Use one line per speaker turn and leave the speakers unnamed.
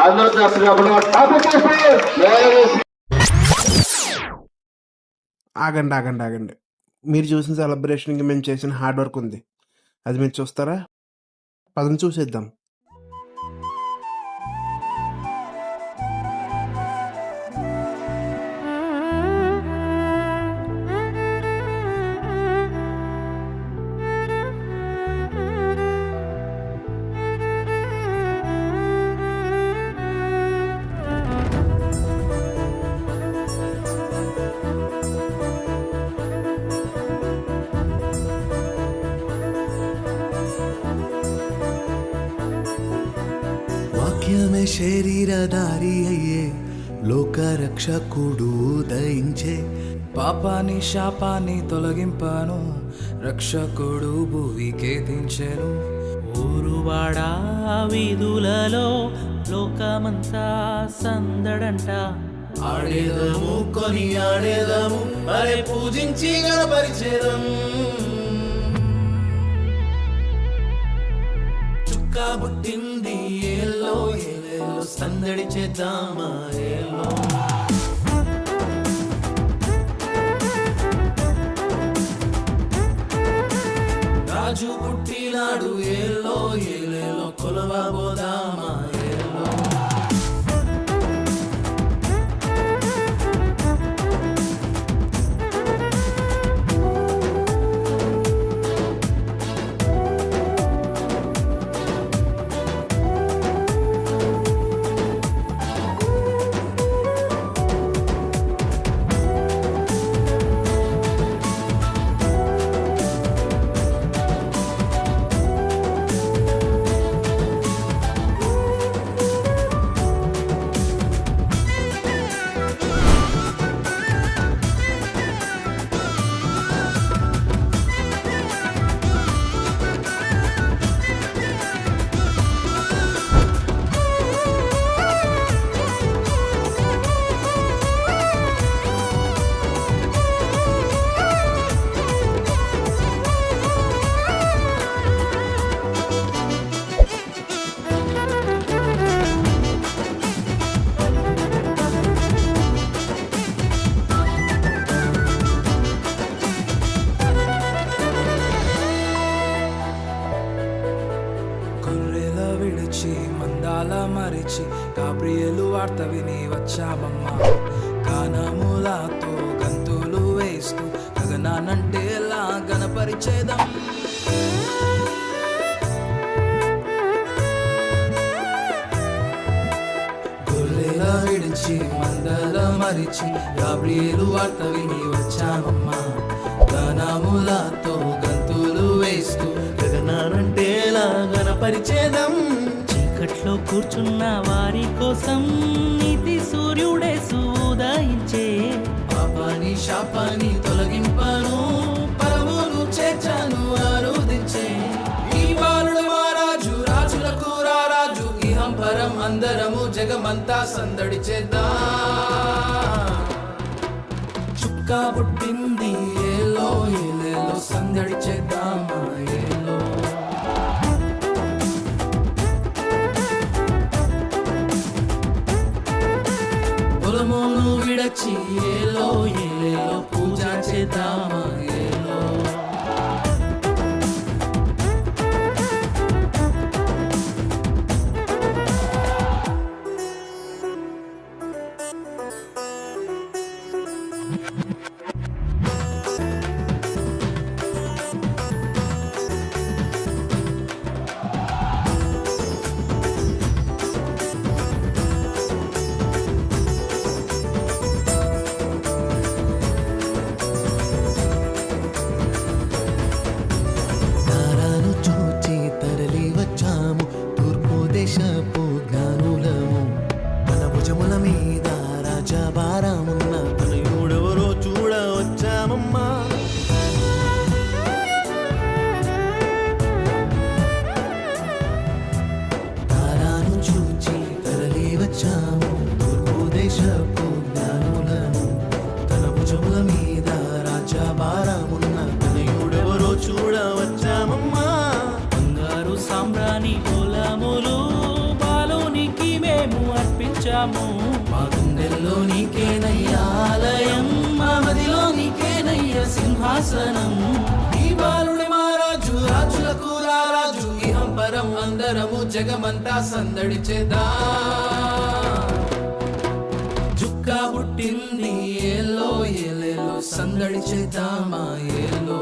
అందరూ చేస్తున్నప్పుడు
ఆగండి ఆగండి ఆగండి. మీరు చూసిన సెలబ్రేషన్కి మేము చేసిన హార్డ్ వర్క్ ఉంది, అది మీరు చూస్తారా? పదని చూసేద్దాం.
వాక్యమే శరీరధారి అయ్యే లోకరక్షకుడు ఉదయించే
పాపాని శాపాన్ని తొలగింపాను, రక్షకుడు భూమికే దించెను.
ఊరువాడా వీధులలో లోకమంతా సందడంట.
ఆడేదము కొని ఆడేదము అరే పూజించి గణపరిచేదం. చుక్క పుట్టింది ఏలో ఏలేలో సందడి చేద్దామా ఏలో. రాజు పుట్టినాడు ఏలో ఏలేలో కొలవబోదామా ఏలో.
మందాల మరిచి గాబ్రియేలు వార్త విని వచ్చామమ్మ. గానములతో గంతులు వేస్తూ గగనానంటేలా గణపరిచేదం. గొర్రెల విడిచి మందల మరిచి గాబ్రియేలు వార్త విని వచ్చామమ్మ. గానములతో గంతులు వేస్తూ గగనానంటేలా గణపరిచేదం.
చీకట్లో కూర్చున్న వారి కోసం నీతి సూర్యుడే ఉదయించే.
పాపాని శాపాన్ని తొలగింపాను, పరమును చేర్చాను ఆరోధించే. ఈ బాలుడు మహారాజు రాజులకు రారాజు, ఇహం పరం అందరము జగమంతా సందడి చేద్దాం. చుక్క పుట్టింది ఏలో ఏలేలో సందడి చేద్దామా ఏలో. పొలమును విడచి ఏలో ఏలేలో పూజ చేద్దామా ఏలో.
సాంబ్రాణి పొలములు చేద్దాము.
మా గుండెల్లో నీకేనయ్యా ఆలయం, మా మదిలో నీకేనయ్యా సింహాసనం. ఈ బాలుడి మహారాజు రాజులకు రారాజు, ఇహం పరం అందరము జగమంతా సందడి చేద్దాం. జుక్కా పుట్టింది ఏలో ఏలేలో, సందడి చేద్దామా ఏలో.